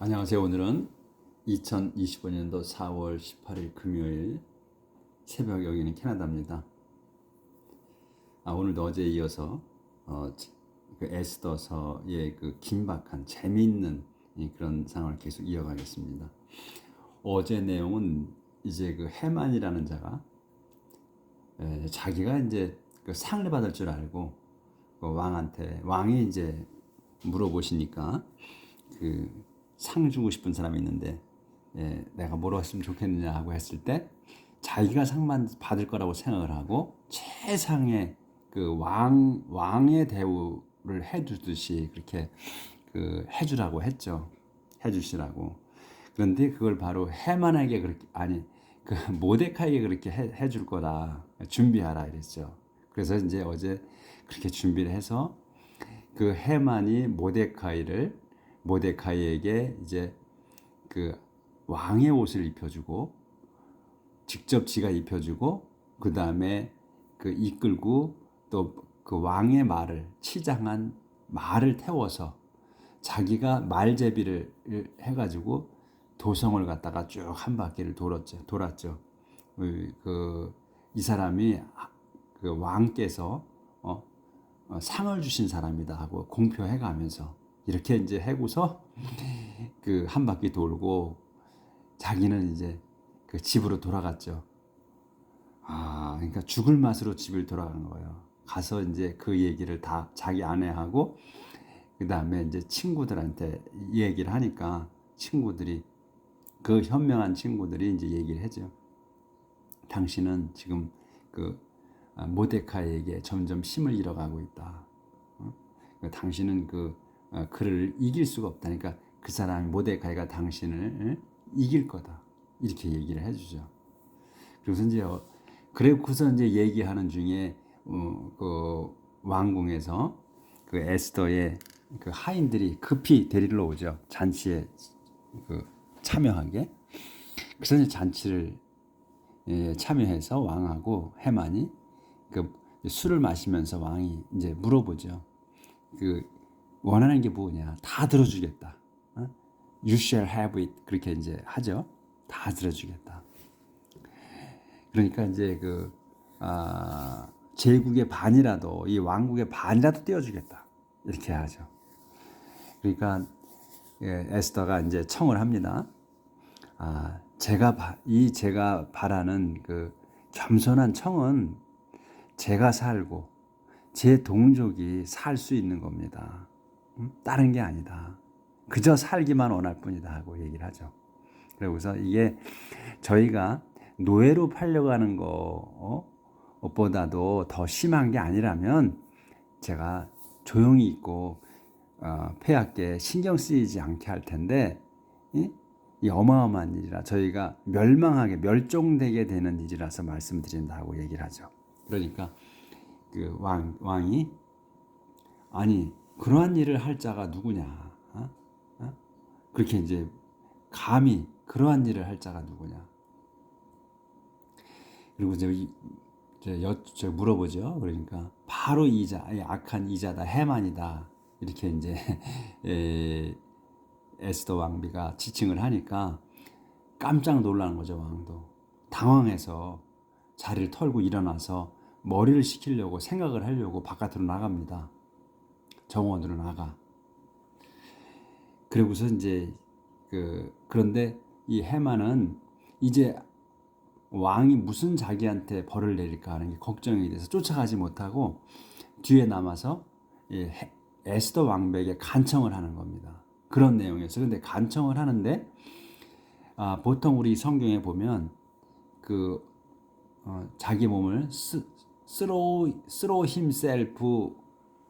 안녕하세요. 오늘은 2025년도 4월 18일 금요일 새벽, 여기는 캐나다입니다. 오늘도 어제에 이어서 그 에스더서의 그 긴박한 재미있는 그런 상황을 계속 이어가겠습니다. 어제 내용은 이제 그 해만이라는 자가 자기가 이제 그 상을 받을 줄 알고 그 왕이 이제 물어보시니까 그 상 주고 싶은 사람이 있는데 내가 뭐로 했으면 좋겠느냐 하고 했을 때 자기가 상만 받을 거라고 생각을 하고 최상의 그 왕의 대우를 해주듯이 그렇게 그 해주라고 했죠. 해주시라고. 그런데 그걸 바로 해만에게 그렇게 그 모데카이에게 그렇게 해줄 거다. 준비하라 이랬죠. 그래서 이제 어제 그렇게 준비를 해서 그 해만이 모데카이에게 이제 그 왕의 옷을 입혀주고 직접 지가 입혀주고 그 다음에 그 이끌고 또 그 왕의 말을 치장한 말을 태워서 자기가 말제비를 해가지고 도성을 갖다가 쭉 한 바퀴를 돌았죠. 이 사람이 그 왕께서 상을 주신 사람이다 하고 공표해 가면서 이렇게 이제 해고서 그 한 바퀴 돌고 자기는 이제 그 집으로 돌아갔죠. 그러니까 죽을 맛으로 집을 돌아간 거예요. 가서 이제 그 얘기를 다 자기 아내하고 그 다음에 이제 친구들한테 얘기를 하니까 친구들이 그 현명한 친구들이 이제 얘기를 하죠. 당신은 지금 그 모데카이에게 점점 힘을 잃어가고 있다. 당신은 그를 이길 수가 없다. 그러니까 그 사람 모데카이가 당신을 이길 거다. 이렇게 얘기를 해주죠. 그래서 이제 그래서 이제 얘기하는 중에 그 왕궁에서 그 에스더의 그 하인들이 급히 데리러 오죠. 잔치에 그 참여하게. 그래서 이제 잔치를 참여해서 왕하고 해만이 그 술을 마시면서 왕이 이제 물어보죠. 그 원하는 게 뭐냐? 다 들어주겠다. You shall have it. 그렇게 이제 하죠. 다 들어주겠다. 그러니까 이제 제국의 반이라도 이 왕국의 반이라도 떼어주겠다. 이렇게 하죠. 그러니까 에스더가 이제 청을 합니다. 제가 바라는 그 겸손한 청은 제가 살고 제 동족이 살 수 있는 겁니다. 다른 게 아니다. 그저 살기만 원할 뿐이다 하고 얘기를 하죠. 그러고서 이게 저희가 노예로 팔려가는 것보다도 더 심한 게 아니라면 제가 조용히 있고 폐하께 신경 쓰이지 않게 할 텐데 이 어마어마한 일이라 저희가 멸종되게 되는 일이라서 말씀드린다고 얘기를 하죠. 그러니까 그 왕이 아니 그러한 일을 할 자가 누구냐? 그렇게 이제 감히 그러한 일을 할 자가 누구냐? 그리고 이제 물어보죠. 그러니까 바로 악한 이자다, 해만이다. 이렇게 이제 에스더 왕비가 지칭을 하니까 깜짝 놀라는 거죠. 왕도 당황해서 자리를 털고 일어나서 머리를 식히려고 생각을 하려고 바깥으로 나갑니다. 정원으로 나가. 그리고서 이제 그런데 이 해만은 이제 왕이 무슨 자기한테 벌을 내릴까 하는 게 걱정이 돼서 쫓아가지 못하고 뒤에 남아서 에스더 왕비에게 간청을 하는 겁니다. 그런 내용이었어요. 근데 간청을 하는데 보통 우리 성경에 보면 자기 몸을 throw himself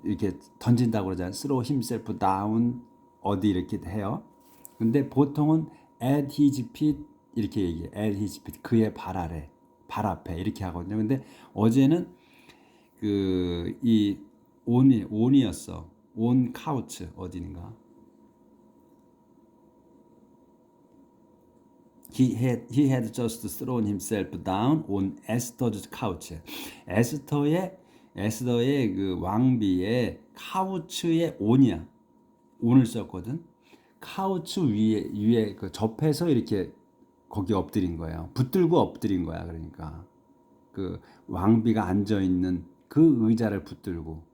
이렇게 던진다고 그러잖아요. throw himself down 어디 이렇게 해요. 근데 보통은 at his feet 이렇게 얘기해. at his feet 그의 발 아래, 발 앞에 이렇게 하거든요. 근데 어제는 이 온이었어. on couch 어딘가. He had just thrown himself down on Esther's couch. 에스더의 그 왕비의 카우츠의 온이야. 온을 썼거든. 카우치 위에 그 접해서 이렇게 거기 엎드린 거예요. 붙들고 엎드린 거야. 그러니까 그 왕비가 앉아 있는 그 의자를 붙들고.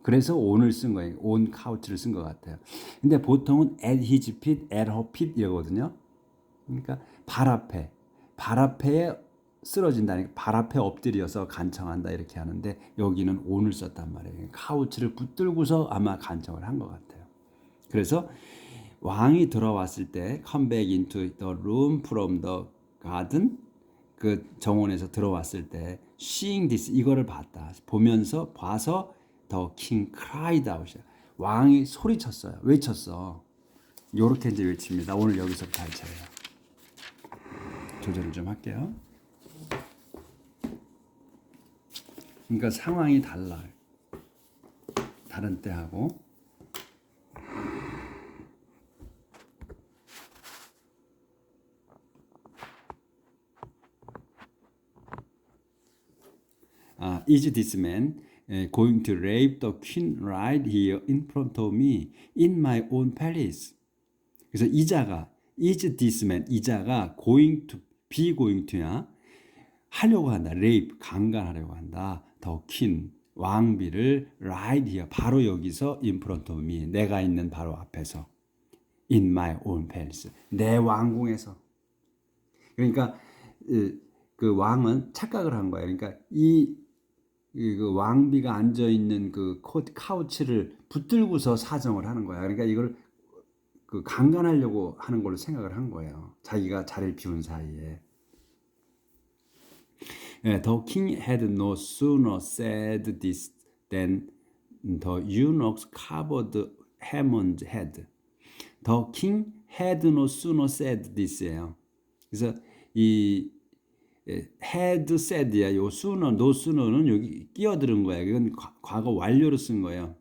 그래서 on을 쓴 거예요. on 카우치를 쓴 것 같아요. 근데 보통은 at his feet, at her feet 이러거든요. 그러니까 발 앞에 쓰러진다니까 발 앞에 엎드려서 간청한다 이렇게 하는데 여기는 on을 썼단 말이에요. 카우치를 붙들고서 아마 간청을 한 것 같아요. 그래서 왕이 들어왔을 때 come back into the room from the garden 그 정원에서 들어왔을 때 seeing this 이거를 봤다. 보면서 봐서 the king cried out. 왕이 소리쳤어요. 외쳤어. 요렇게 이제 외칩니다. 오늘 여기서부터 할 차례예요. 조절을 좀 할게요. 그러니까 상황이 달라요. 다른 때하고. Is this man going to rape the queen right here in front of me in my own palace? 그래서 이자가 is this man 이자가 be going to야 하려고 한다. rape 강간하려고 한다. the king 왕비를 right here 바로 여기서 in front of me 내가 있는 바로 앞에서 in my own palace 내 왕궁에서 그러니까 그 왕은 착각을 한 거예요. 그러니까 그 왕비가 앉아 있는 그 카우치를 붙들고서 사정을 하는 거야. 그러니까 이걸 그 강간하려고 하는 걸로 생각을 한 거예요. 자기가 자리를 비운 사이에. The king had no sooner said this than the eunuchs covered Haman's head. The king had no sooner said this예요. 그래서 이 had said야. 요 sooner, no sooner는 여기 끼어드는 거야. 이건 과거 완료로 쓴 거예요.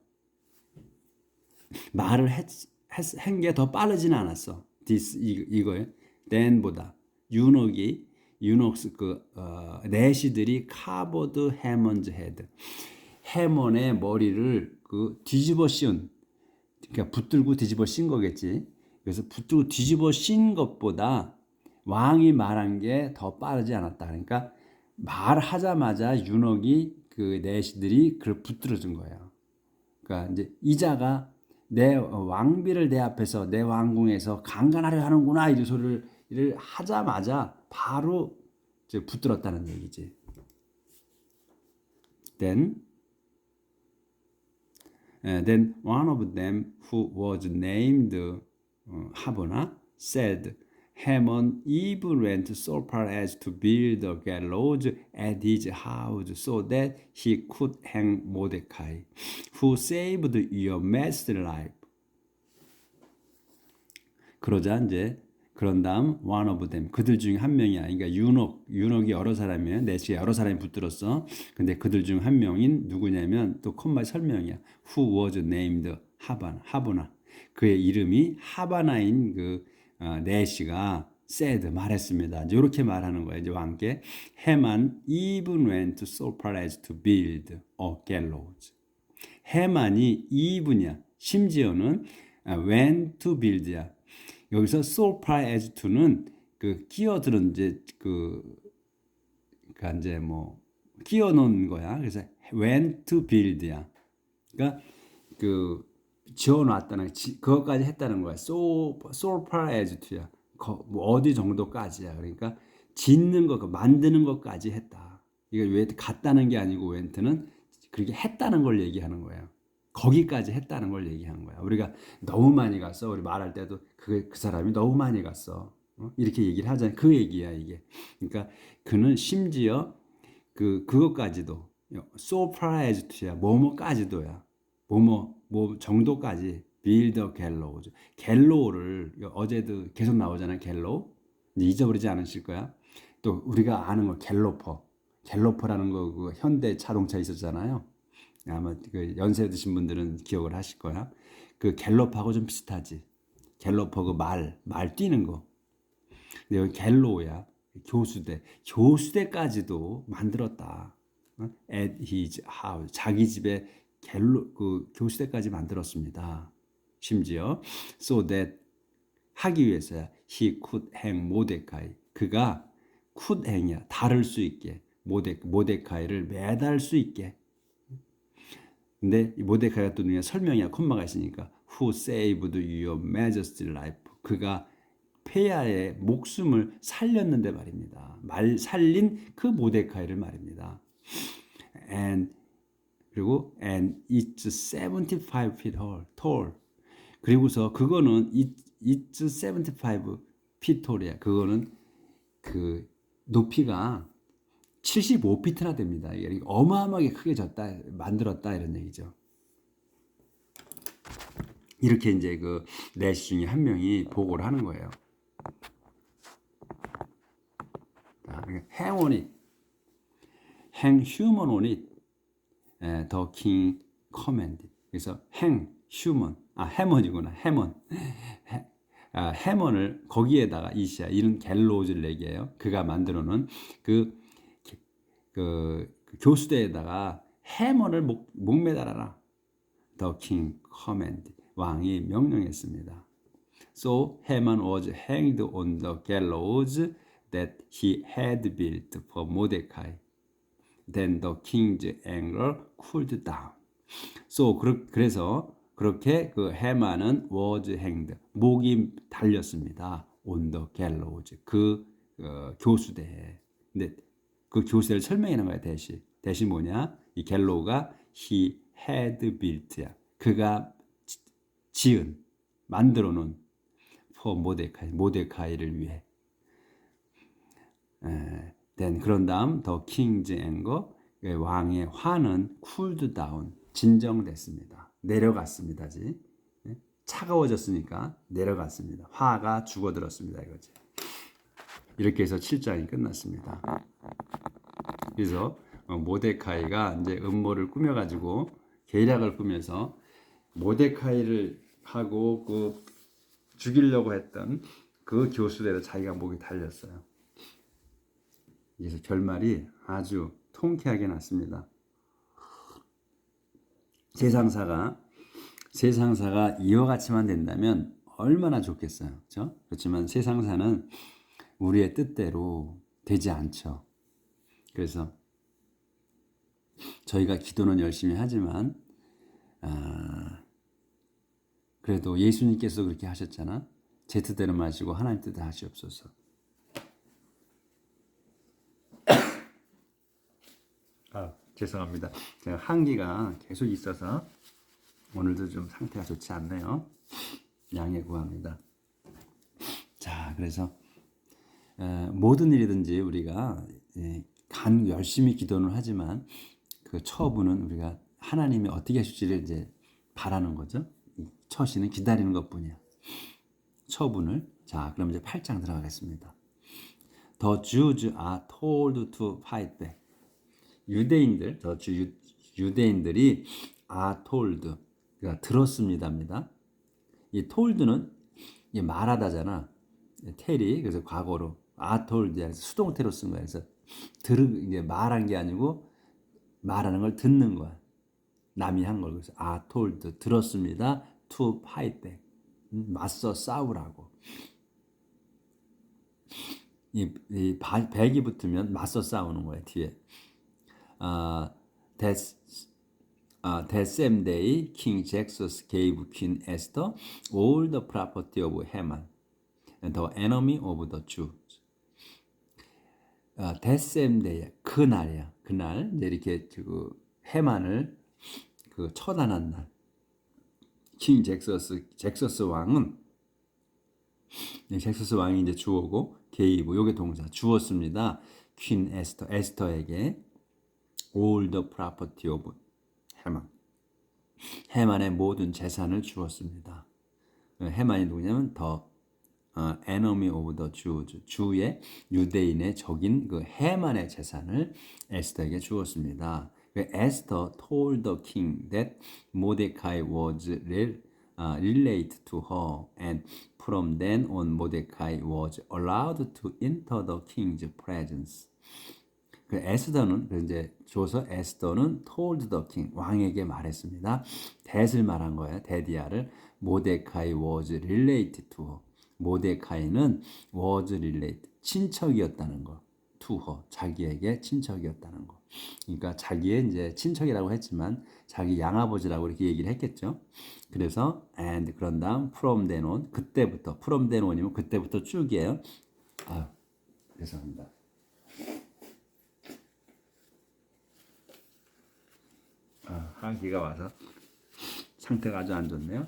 말을 한 게 더 빠르지는 않았어. this 이거예요. than보다 eunuchs 내시들이 covered Haman's head. 해먼의 머리를 그 뒤집어 씌운 그러니까 붙들고 뒤집어 씌운 거겠지. 그래서 붙들고 뒤집어 씌운 것보다 왕이 말한 게 더 빠르지 않았다. 그러니까 말하자마자 유녹이 그 내시들이 그걸 붙들어준 거예요. 그러니까 이제 이자가 내 왕비를 내 앞에서 내 왕궁에서 강간하려 하는구나 이 소리를 하자마자 바로 이제 붙들었다는 얘기지. Then one of them who was named 하보나 said, Haman even went so far as to build a gallows at his house so that he could hang Mordecai, who saved your master's life. 그러자 이제 그런 다음 one of them 그들 중에 한 명이야. 그러니까 유녹이 여러 사람이에요. 넷이 여러 사람이 붙들었어. 근데 그들 중 한 명인 누구냐면 또 콤마의 설명이야. Who was named 하바나. 그의 이름이 하바나인 그 넷이가 said 말했습니다. 이렇게 말하는 거예요. 이제 왕께 해만 even went so far as to build a gallows. 해만이 even이야. 심지어는 went to build야. 여기서 so far as to는 그 끼어들은 이제 그러니까 이제 뭐 끼워 놓은 거야. 그래서 went to build야. 그러니까 그 지어 놨다는 그것까지 했다는 거야. so far as to야. 뭐 어디 정도까지야. 그러니까 짓는 거, 만드는 것까지 했다. 이거 왜 갔다는 게 아니고 went는 그렇게 했다는 걸 얘기하는 거예요. 거기까지 했다는 걸 얘기하는 거야. 우리가 너무 많이 갔어. 우리 말할 때도 그 사람이 너무 많이 갔어. 이렇게 얘기를 하잖아요. 그 얘기야 이게. 그러니까 그는 심지어 그것까지도 so far as to야. 뭐뭐까지도야. 뭐 정도까지 build a gallows. 갤로우를 어제도 계속 나오잖아요. 갤로우. 잊어버리지 않으실 거야. 또 우리가 아는 거 갤로퍼라는 거 그 현대 자동차 있었잖아요. 아마 그 연세 드신 분들은 기억을 하실 거야. 그 갤럽하고 좀 비슷하지. 갤럽하고 그 말 뛰는 거. 근데 여기 갤로우야. 교수대까지도 만들었다. At his house. 자기 집에 교수대까지 만들었습니다. 심지어 so that 하기 위해서야 he could hang 모데카이. 그가 could hang이야. 다룰 수 있게. 모데카이를 매달 수 있게. 근데 이 모데카이가 또 그냥 설명이야. 콤마가 있으니까 who saved your majesty's life. 그가 폐하의 목숨을 살렸는데 말입니다. 살린 그 모데카이를 말입니다. 그리고 and it's 75 feet tall. 그리고서 그거는 it's 75 feet tall이야. 그거는 그 높이가 75피트나 됩니다. 이게 어마어마하게 크게 만들었다 이런 얘기죠. 이렇게 이제 그 내시 중에 한 명이 보고를 하는 거예요. hang on it, hang human on it, the king commanded. 그래서 hang human, 해먼이구나, 해먼. 해먼을 거기에다가 이런 갤로우즈를 얘기해요. 그가 만들어 놓은 그 교수대에다가 해먼을 목매달아라. The king commanded. 왕이 명령했습니다. So Haman was hanged on the gallows that he had built for Mordecai. Then the king's anger cooled down. So 그래서 그렇게 그 해만은 was hanged, 목이 달렸습니다. on the gallows, 그 교수대에. 근데 그 교수대를 설명하는 거야. 대시 뭐냐? 이 갤로우가 he had built야. 그가 만들어 놓은 for 모데카이를 위해. then 그런 다음 the king's anger, 왕의 화는 cooled down, 진정됐습니다. 내려갔습니다지. 차가워졌으니까 내려갔습니다. 화가 죽어들었습니다 이거지. 이렇게 해서 7장이 끝났습니다. 그래서 모데카이가 이제 음모를 꾸며가지고 계략을 꾸며서 모데카이를 하고 그 죽이려고 했던 그 교수대로 자기가 목이 달렸어요. 그래서 결말이 아주 통쾌하게 났습니다. 세상사가 이와 같이만 된다면 얼마나 좋겠어요. 그렇죠? 그렇지만 세상사는 우리의 뜻대로 되지 않죠. 그래서 저희가 기도는 열심히 하지만 그래도 예수님께서 그렇게 하셨잖아. 제 뜻대로 마시고 하나님 뜻대로 하시옵소서. 죄송합니다. 제가 한기가 계속 있어서 오늘도 좀 상태가 좋지 않네요. 양해 구합니다. 자, 그래서 모든 일이든지 우리가 열심히 기도는 하지만 그 처부는 우리가 하나님이 어떻게 하실지를 이제 바라는 거죠. 처시는 기다리는 것뿐이야. 처분을. 자, 그럼 이제 8장 들어가겠습니다. The Jews are told to fight back. 유대인들이 are told, 그러니까 들었습니다입니다. 이 told는 말하다잖아. 텔이 그래서 과거로 are told, 수동태로 쓴 거야. 그래서 이제 말한 게 아니고 말하는 걸 듣는 거야. 남이 한 걸. 그래서 are told, 들었습니다. to fight back, 맞서 싸우라고. 이 백이 붙으면 맞서 싸우는 거야 뒤에. That same day, King Xerxes gave Queen Esther all the property of Haman, the enemy of the Jews. That same day, 그날이야. 그날 이제 이렇게 그 해만을 그 처단한 날. 킹 잭서스 왕은, 잭서스 왕이 이제 주어고 게이브 요게 동사 주었습니다. 퀸 에스터에게 all the property of 해만의 모든 재산을 주었습니다. 해만이 누구냐면 the enemy of the Jews, 주의 유대인의 적인 그 해만의 재산을 에스터에게 주었습니다. 에스터 told the king that Mordecai was related to her, and from then on Mordecai was allowed to enter the king's presence. 그 에스더는 그 이제 줘서 에스더는 told the king 왕에게 말했습니다. that을 말한 거예요. 데디아를 모데카이 was related to her. 모데카이는 was related 친척이었다는 거. to her 자기에게 친척이었다는 거. 그러니까 자기의 이제 친척이라고 했지만 자기 양아버지라고 이렇게 얘기를 했겠죠. 그래서 and 그런 다음 from then on 그때부터 from then on이면 그때부터 쭉이에요. 아유 죄송합니다. 한기가 와서 상태가 아주 안 좋네요.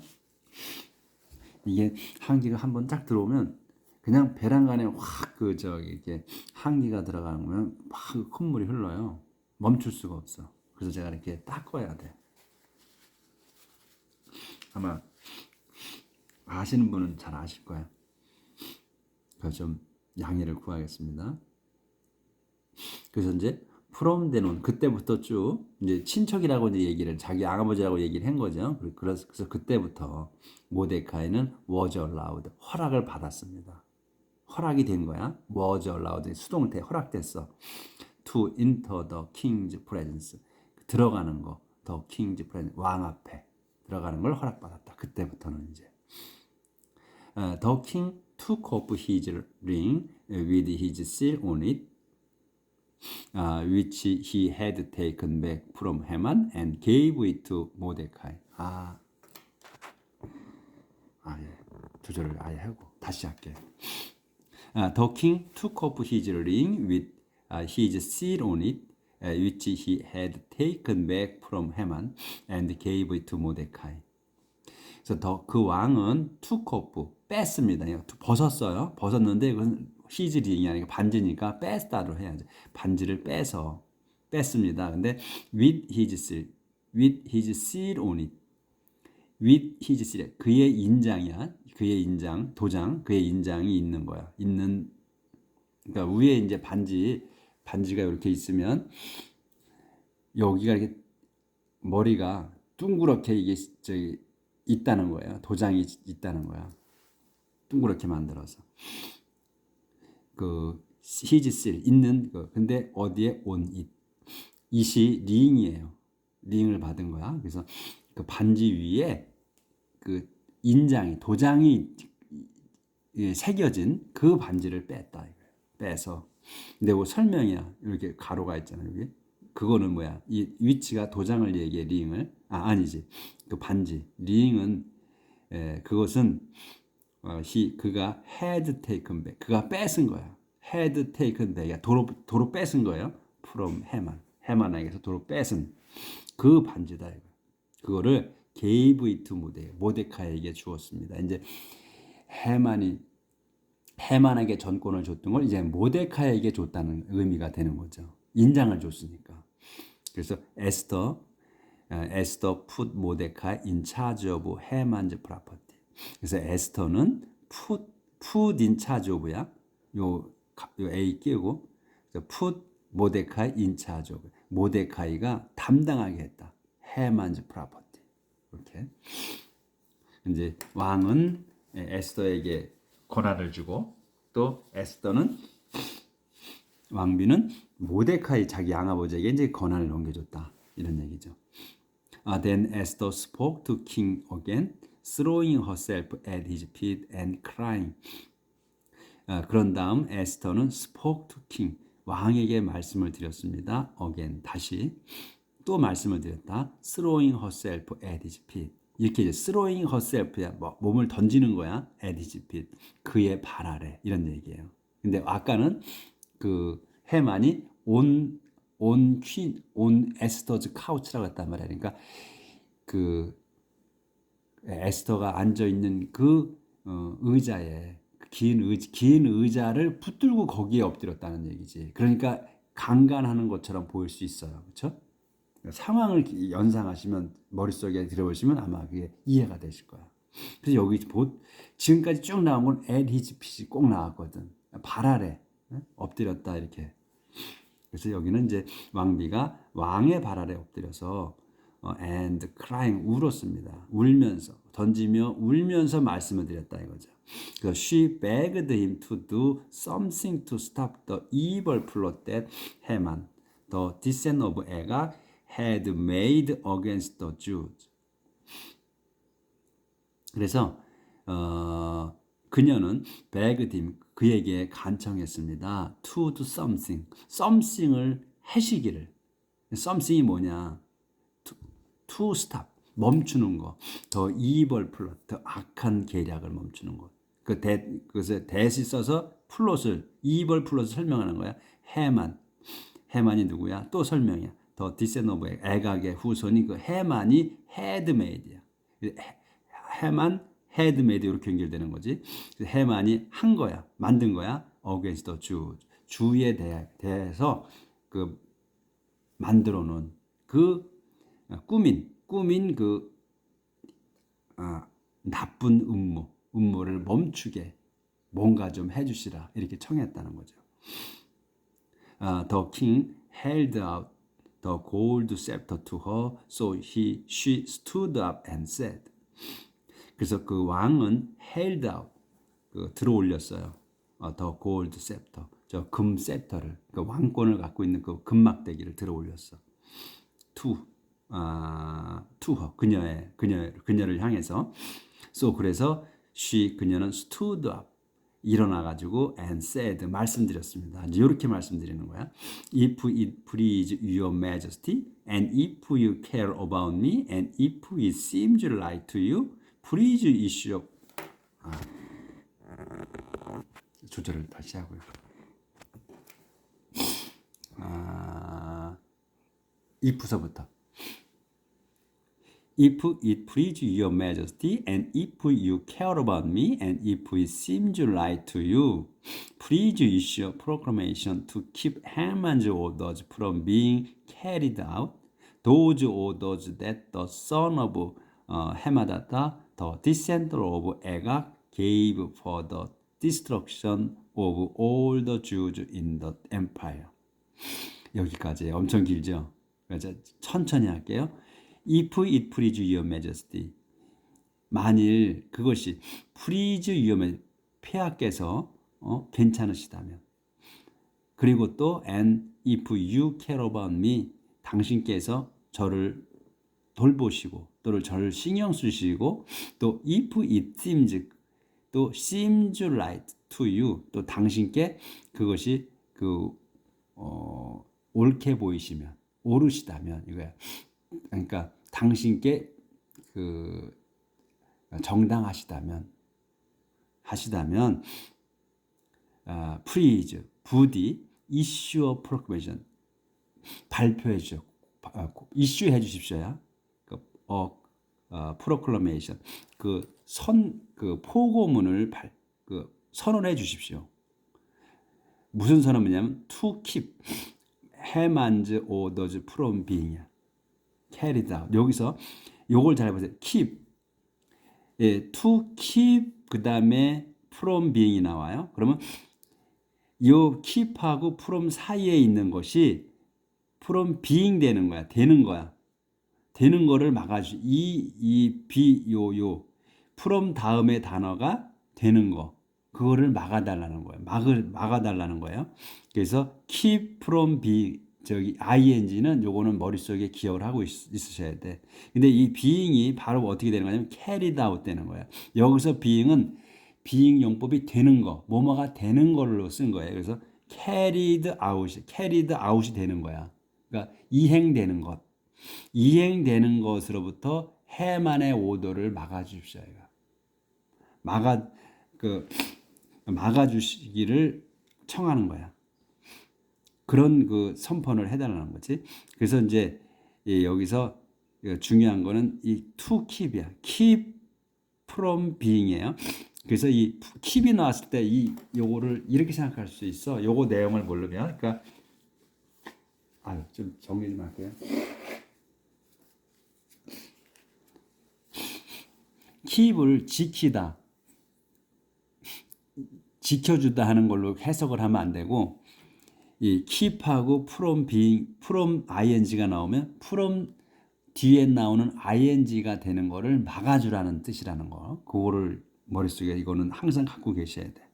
이게 한기가 한번 딱 들어오면 그냥 배란간에 확 그 저기 이렇게 한기가 들어가면 막 콧물이 흘러요. 멈출 수가 없어. 그래서 제가 이렇게 닦아야 돼. 아마 아시는 분은 잘 아실 거예요. 그래서 좀 양해를 구하겠습니다. 그래서 이제 from then on 그때부터 쭉 이제 친척이라고 이제 얘기를 자기 아버지라고 얘기를 한 거죠. 그래서 그때부터 모데카이는 was allowed 허락을 받았습니다. 허락이 된 거야. was allowed 수동태 허락됐어. to enter the king's presence 들어가는 거 the king's presence 왕 앞에 들어가는 걸 허락받았다. 그때부터는 이제 the king took off his ring with his seal on it which he had taken back from Haman and gave it to Mordecai. 예. 조절을 아예 하고 다시 할게요. The king took off his ring with his seal on it, which he had taken back from Haman and gave it to Mordecai. 그래서 그 왕은 took off 뺐습니다. 벗었어요. 벗었는데 그건 his ring이 아니라 반지니까 뺐다로 해야죠. 반지를 빼서 뺐습니다. 근데 with his seal on it, with his seal 그의 인장이야. 그의 인장, 도장, 그의 인장이 있는 거야. 그러니까 위에 이제 반지가 이렇게 있으면 여기가 이렇게 머리가 둥그렇게 이게 저기 있다는 거예요. 도장이 있다는 거야. 둥그렇게 만들어서 그 his seal 있는 거. 근데 어디에 on it? it이 링이에요. 링을 받은 거야. 그래서 그 반지 위에 그 인장이 도장이 새겨진 그 반지를 뺐다 이거예요. 빼서. 근데 뭐 설명이야. 이렇게 가로가 있잖아요. 여기. 그거는 뭐야? 이 위치가 도장을 얘기해 링을. 아니지. 그 반지. 링은 그것은 그가 had taken back. 그가 뺏은 거야. had taken back. 도로 뺏은 거예요. from Haman. 해만에게서 도로 뺏은 그 반지다 이거. 그거를 gave it to 모데카이에게 주었습니다. 이제 해만에게 전권을 줬던 걸 이제 모데카이에게 줬다는 의미가 되는 거죠. 인장을 줬으니까. 그래서 에스더 put 모데카이 in charge of 해만's property. 그래서 에스더는 put in charge of야. 요 A 끼우고 put 모데카이 in charge of. 모데카이가 담당하게 했다. 해만's property. 이렇게 이제 왕은 에스더에게 권한을 주고 또 에스더는 왕비는 모데카이 자기 양아버지에게 이제 권한을 넘겨줬다 이런 얘기죠. Then Esther spoke to King again, throwing herself at his feet and crying. 그런 다음 에스더는 spoke to King 왕에게 말씀을 드렸습니다. again 다시 또 말씀을 드렸다. throwing herself at his feet. 이렇게 이제 throwing herself야. 몸을 던지는 거야. at his feet. 그의 발 아래. 이런 얘기예요. 근데 아까는 그 해만이 on 에스더's couch라고 했단 말이야. 그러니까 그 에스더가 앉아 있는 그 의자에 긴 의자를 붙들고 거기에 엎드렸다는 얘기지. 그러니까 강간하는 것처럼 보일 수 있어요. 그렇죠? 상황을 연상하시면 머릿속에 들어보시면 아마 그게 이해가 되실 거야. 그래서 여기 지금까지 쭉 나온 건 at his feet이 꼭 나왔거든. 발 아래 엎드렸다 이렇게. 그래서 여기는 이제 왕비가 왕의 발 아래 엎드려서 and crying 울었습니다. 울면서 던지며 울면서 말씀을 드렸다 이거죠. 그래서 she begged him to do something to stop the evil plot that Haman the descent of Agag had made against the Jews. 그래서 그녀는 베그딤 그에게 간청했습니다. To do something, something을 하시기를. something이 뭐냐? To stop, 멈추는 거. 더 evil plot, 더 악한 계략을 멈추는 것. 그것에 대시 써서 플롯을 evil 플롯을 설명하는 거야. 해만이 누구야? 또 설명이야. 더 디세노브 애각의 후손이 그 해만이 헤드메이드야. 해만 헤드메이드 이렇게 연결되는 거지. 해만이 한 거야, 만든 거야. against the Jew, 주에 대해서 그 만들어 놓은 그 꾸민 그 나쁜 음모를 멈추게 뭔가 좀 해주시라 이렇게 청했다는 거죠. The king held out the gold scepter to her, so she stood up and said. 그래서 그 왕은 held out, 들어올렸어요. The gold scepter, 저 금 셉터를, 그 왕권을 갖고 있는 그 금막대기를 들어올렸어. to her, 그녀를 향해서. So 그래서 그녀는 stood up, 일어나가지고 and said, 말씀드렸습니다. 이렇게 말씀드리는 거야. If it please your majesty, and if you care about me, and if it seems right to you, please issue. 조절을 다시 하고요. if서부터. If it please your majesty, and if you care about me, and if it seems right to you, please issue a proclamation to keep Haman's orders from being carried out. Those orders that the son of Hamadatta, the descendant of Agag, gave for the destruction of all the Jews in the empire. 여기까지 엄청 길죠? 그래서 천천히 할게요. If it please your majesty, 만일 그것이 please your majesty, 폐하께서 괜찮으시다면, 그리고 또 and if you care about me, 당신께서 저를 돌보시고 또는 저를 신경 쓰시고, 또 if it seems, 또 seems right to you, 또 당신께 그것이 옳게 보이시면, 옳으시다면 이거야. 그러니까 당신께 정당하시다면 please, 부디 issue a proclamation, 발표해 주십시오. issue 해 주십시오야. proclamation, 포고문을 선언해 주십시오. 무슨 선언이냐면 to keep Haman's orders from being carried out. 여기서 요걸 잘 보세요. keep, to keep, 그 다음에 from being이 나와요. 그러면 요 keep하고 from 사이에 있는 것이 from being 되는 거야. 되는 거를 막아주. 요 from 다음에 단어가 되는 거, 그거를 막아달라는 거예요. 막아달라는 거예요. 그래서 keep from being, ing는 요거는 머릿속에 기억을 하고 있으셔야 돼. 근데 이 being이 바로 어떻게 되는 거냐면 carried out 되는 거예요. 여기서 being은 being 용법이 되는 거, 뭐뭐가 되는 걸로 쓴 거예요. 그래서 carried out이 되는 거야. 그러니까 이행되는 것으로부터 해만의 오더를 막아주십시오. 막아주시기를 청하는 거야. 그런 선포를 해달라는 거지. 그래서 이제 여기서 중요한 거는 이 to keep이야. keep from being이에요. 그래서 이 keep이 나왔을 때 요거를 이렇게 생각할 수 있어. 요거 내용을 모르면, 그러니까 좀 정리 좀 할게요. keep을 지키다, 지켜주다 하는 걸로 해석을 하면 안 되고, 이 keep하고 from being, from ing가 나오면 from 뒤에 나오는 ing가 되는 거를 막아주라는 뜻이라는 거. 그거를 머릿속에 이거는 항상 갖고 계셔야 돼.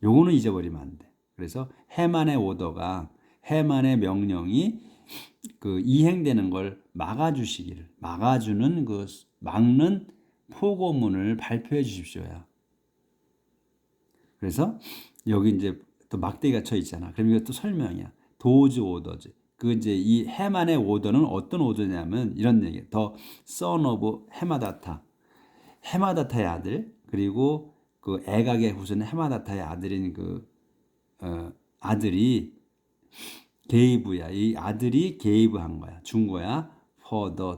요거는 잊어버리면 안 돼. 그래서 해만의 오더가 해만의 명령이 그 이행되는 걸 막아주시기를, 막아주는 그 막는 포고문을 발표해 주십시오야. 그래서 여기 이제 또 막대기가 쳐 있잖아. 그럼 이거 또 설명이야. 도즈 오더즈. 그 이제 이 해만의 오더는 어떤 오더냐면 이런 얘기야. 더 son of 헤마다타. 헤마다타의 아들, 그리고 그 애각의 후손 헤마다타의 아들인 그 아들이 게이브야. 이 아들이 게이브한 거야. 준 거야. For the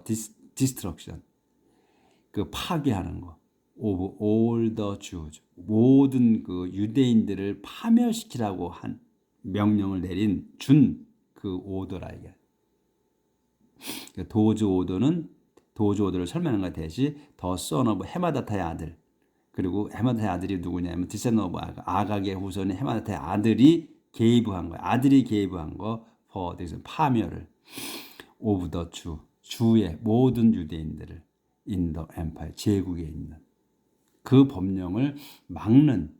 destruction. 그 파괴하는 거. Of all the Jews. 모든 그 유대인들을 파멸시키라고 한 명령을 내린 준 그 오더라 이게. 도즈 오더를 설명하는 것 대신 더 son of 헤마다타의 아들. 그리고 헤마다타의 아들이 누구냐면 디센더 오브 아각의 후손인 헤마다타의 아들이 게이브한 거야. 아들이 게이브한 거 for 파멸을 of the Jew. 주의 모든 유대인들을 in the empire 제국에 있는 그 법령을 막는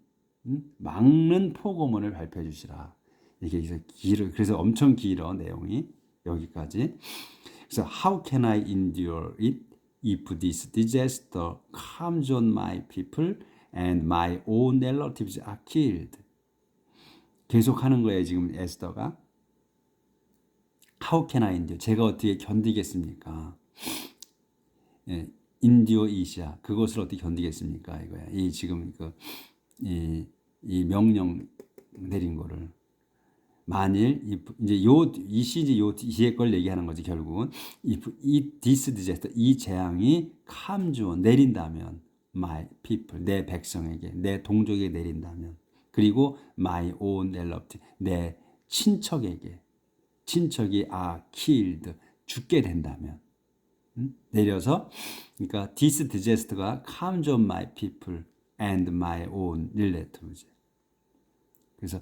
포고문을 발표해 주시라. 이게 길어. 그래서 엄청 길어 내용이 여기까지. 그래서 how can I endure it if this disaster comes on my people and my own relatives are killed? 계속 하는 거예요 지금 에스더가. How can I endure? 제가 어떻게 견디겠습니까? 예, 인디오 이시아 그것을 어떻게 견디겠습니까? 이거야. 이 지금 이 명령 내린 거를 만일 이제 이 시지 요 뒤에 걸 얘기하는 거지 결국은 이 this disaster 이 재앙이 comes on 내린다면 my people 내 백성에게 내 동족에게 내린다면 그리고 my own relative 내 친척에게 친척이 are killed 죽게 된다면 내려서 그러니까 this disaster가 comes on my people and my own relatives. 그래서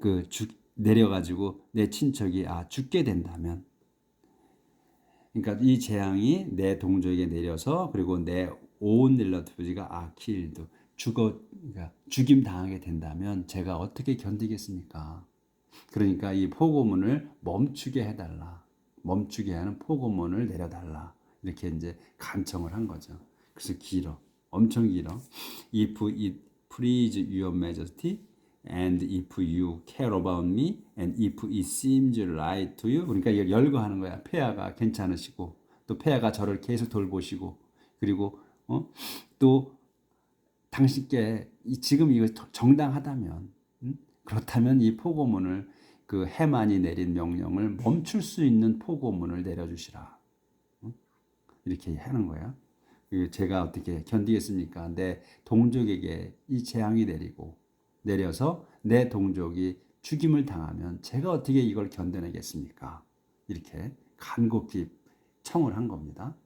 그 내려가지고 내 친척이 죽게 된다면 그러니까 이 재앙이 내 동족에게 내려서 그리고 내 own relatives가 killed 그러니까 죽임 당하게 된다면 제가 어떻게 견디겠습니까? 그러니까 이 포고문을 멈추게 해달라. 멈추게 하는 포고문을 내려달라. 이렇게 이제 간청을 한 거죠. 그래서 길어. 엄청 길어. If it please your majesty and if you care about me and if it seems right to you. 그러니까 이걸 열거하는 거야. 폐하가 괜찮으시고 또 폐하가 저를 계속 돌보시고 그리고 또 당신께 지금 이거 정당하다면 그렇다면 이 포고문을 그 해만이 내린 명령을 멈출 수 있는 포고문을 내려주시라. 이렇게 하는 거야. 제가 어떻게 견디겠습니까? 내 동족에게 이 재앙이 내려서 내 동족이 죽임을 당하면 제가 어떻게 이걸 견뎌내겠습니까? 이렇게 간곡히 청을 한 겁니다.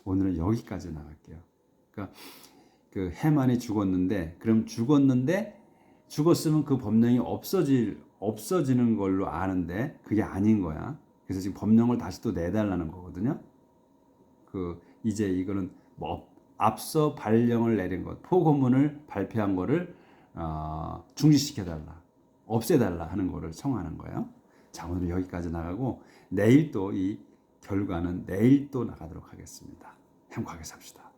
오늘은 여기까지 나갈게요. 그러니까 그 해만이 죽었는데 그럼 죽었으면 그 법령이 없어지는 걸로 아는데 그게 아닌 거야. 그래서 지금 법령을 다시 또 내달라는 거거든요. 이제 이거는 앞서 발령을 내린 것, 포고문을 발표한 거를 중지시켜달라, 없애달라 하는 거를 청하는 거예요. 자, 오늘 여기까지 나가고 내일 또 이 결과는 내일 또 나가도록 하겠습니다. 행복하게 삽시다.